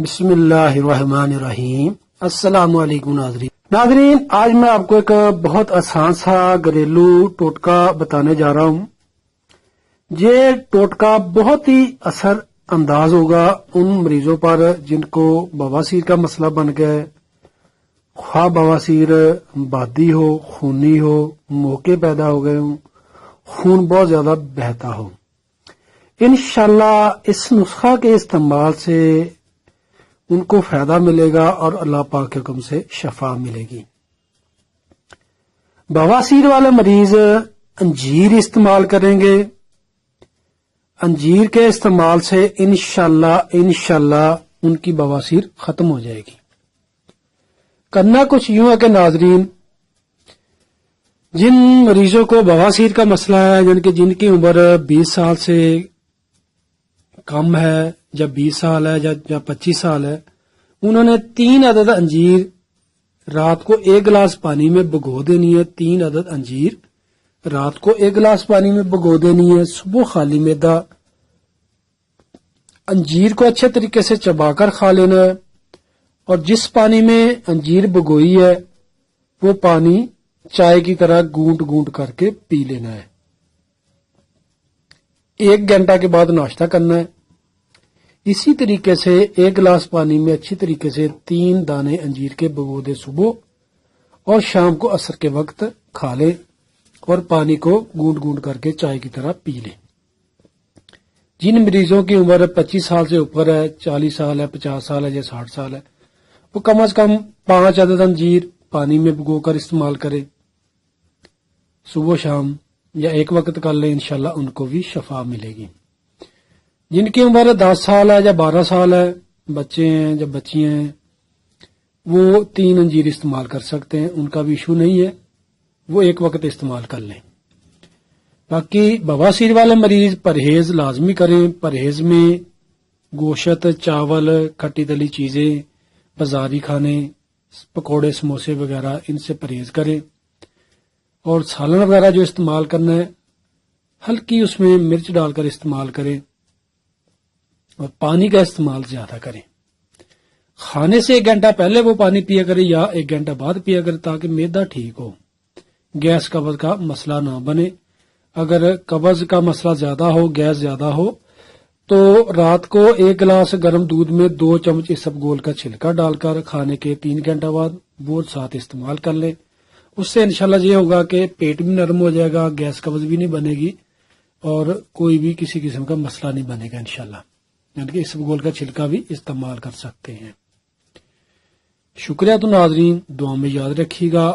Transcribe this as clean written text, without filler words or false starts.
بسم اللہ الرحمن الرحیم۔ السلام علیکم ناظرین، آج میں آپ کو ایک بہت آسان سا گھریلو ٹوٹکا بتانے جا رہا ہوں۔ یہ ٹوٹکا بہت ہی اثر انداز ہوگا ان مریضوں پر جن کو بواسیر کا مسئلہ بن گیا ہے، خواہ بواسیر بادی ہو، خونی ہو، موقع پیدا ہو گئے ہوں، خون بہت زیادہ بہتا ہو۔ انشاءاللہ اس نسخہ کے استعمال سے ان کو فائدہ ملے گا اور اللہ پاک کے حکم سے شفا ملے گی۔ بواسیر والے مریض انجیر استعمال کریں گے۔ انجیر کے استعمال سے انشاءاللہ ان کی بواسیر ختم ہو جائے گی۔ کرنا کچھ یوں ہے کہ ناظرین، جن مریضوں کو بواسیر کا مسئلہ ہے، جن کی عمر 20 سال سے کم ہے یا 20 سال ہے یا 25 سال ہے، انہوں نے 3 عدد انجیر رات کو 1 گلاس پانی میں بھگو دینی ہے۔ 3 عدد انجیر رات کو 1 گلاس پانی میں بھگو دینی ہے۔ صبح خالی معدہ انجیر کو اچھے طریقے سے چبا کر کھا لینا ہے، اور جس پانی میں انجیر بھگوئی ہے وہ پانی چائے کی طرح گونٹ گونٹ کر کے پی لینا ہے۔ 1 گھنٹہ کے بعد ناشتہ کرنا ہے۔ اسی طریقے سے 1 گلاس پانی میں اچھی طریقے سے 3 دانے انجیر کے بھگو دے صبح، اور شام کو عصر کے وقت کھا لیں اور پانی کو گونٹ گونٹ کر کے چائے کی طرح پی لیں۔ جن مریضوں کی عمر 25 سال سے اوپر ہے، 40 سال ہے، 50 سال ہے یا 60 سال ہے، وہ کم از کم 5 عدد انجیر پانی میں بھگو کر استعمال کریں صبح شام، یا 1 وقت کر لیں، انشاءاللہ ان کو بھی شفا ملے گی۔ جن کی عمر 10 سال ہے یا 12 سال ہے، بچے ہیں یا بچیاں ہیں، وہ 3 انجیر استعمال کر سکتے ہیں، ان کا بھی ایشو نہیں ہے، وہ 1 وقت استعمال کر لیں۔ باقی بواسیر والے مریض پرہیز لازمی کریں۔ پرہیز میں گوشت، چاول، کھٹی تلی چیزیں، بازاری کھانے، پکوڑے، سموسے وغیرہ، ان سے پرہیز کریں، اور سالن وغیرہ جو استعمال کرنا ہے ہلکی اس میں مرچ ڈال کر استعمال کریں، اور پانی کا استعمال زیادہ کریں۔ کھانے سے 1 گھنٹہ پہلے وہ پانی پیا کریں یا 1 گھنٹہ بعد پیا کریں، تاکہ معدہ ٹھیک ہو، گیس قبض کا مسئلہ نہ بنے۔ اگر قبض کا مسئلہ زیادہ ہو، گیس زیادہ ہو، تو رات کو 1 گلاس گرم دودھ میں 2 چمچ اسبگول کا چھلکا ڈال کر کھانے کے 3 گھنٹہ بعد وہ ساتھ استعمال کر لیں۔ اس سے انشاءاللہ یہ ہوگا کہ پیٹ بھی نرم ہو جائے گا، گیس قبض بھی نہیں بنے گی، اور کوئی بھی کسی قسم کا مسئلہ نہیں بنے گا انشاءاللہ۔ یعنی کہ اسبگول کا چھلکا بھی استعمال کر سکتے ہیں۔ شکریہ تو ناظرین، دعا میں یاد رکھیے گا۔